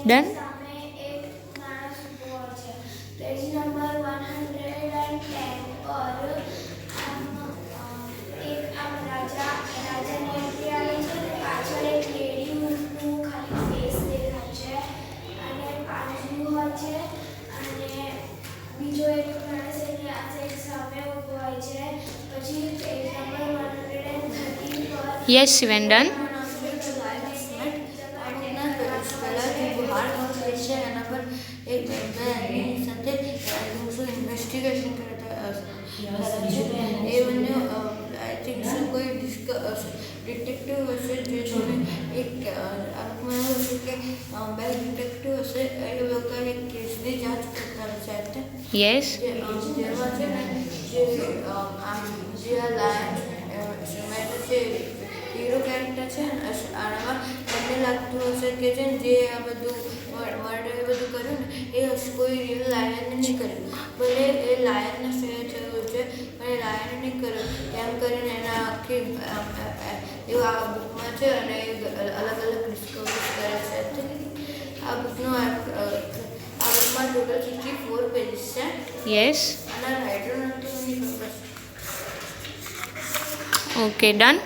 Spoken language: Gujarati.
ડન. पेज नंबर 110 और एक आम राजा राजाની એન્ટ્રી આવી છે અને પાછળ એક લેડીનું ખાલી ફેસ દેખાય છે અને પાછળ હોય છે અને બીજો એક માણસ એની આ સાઈડ સામે ઊભો હોય છે. પછી પેજ નંબર 113 પર યસ શિવેન, ડન. इन्वेस्टिगेशन करता ये बने आई थिंक सो कोई डिटेक्टिव हसे जेने एक आत्मा हसे के બે डिटेक्टिव हसे એ લોકો એક કેસની જાંચ કરતા હશે. યસ. જેમાં છે ને જે આમ જે લાયન જે હીરો કેરેક્ટર છે આમાં એમને લાગતું હશે કે છે જે આ બધું મર્ડર બધું કર્યું ને એ કોઈ રિયલ લાયનને નહીં કર્યું, ભલે એ લાયનને ફેર થયું છે પણ એ લાયને નહીં કર્યું એમ કરીને એના આખી એવું આ બુકમાં છે અને અલગ અલગ ડિસ્કવરીઝ કરે છે. આ બુકનું આ બુકમાં ટોટલ 64 પેજીસ છે. યસ. અને રાઇટર નથી. Okay, done.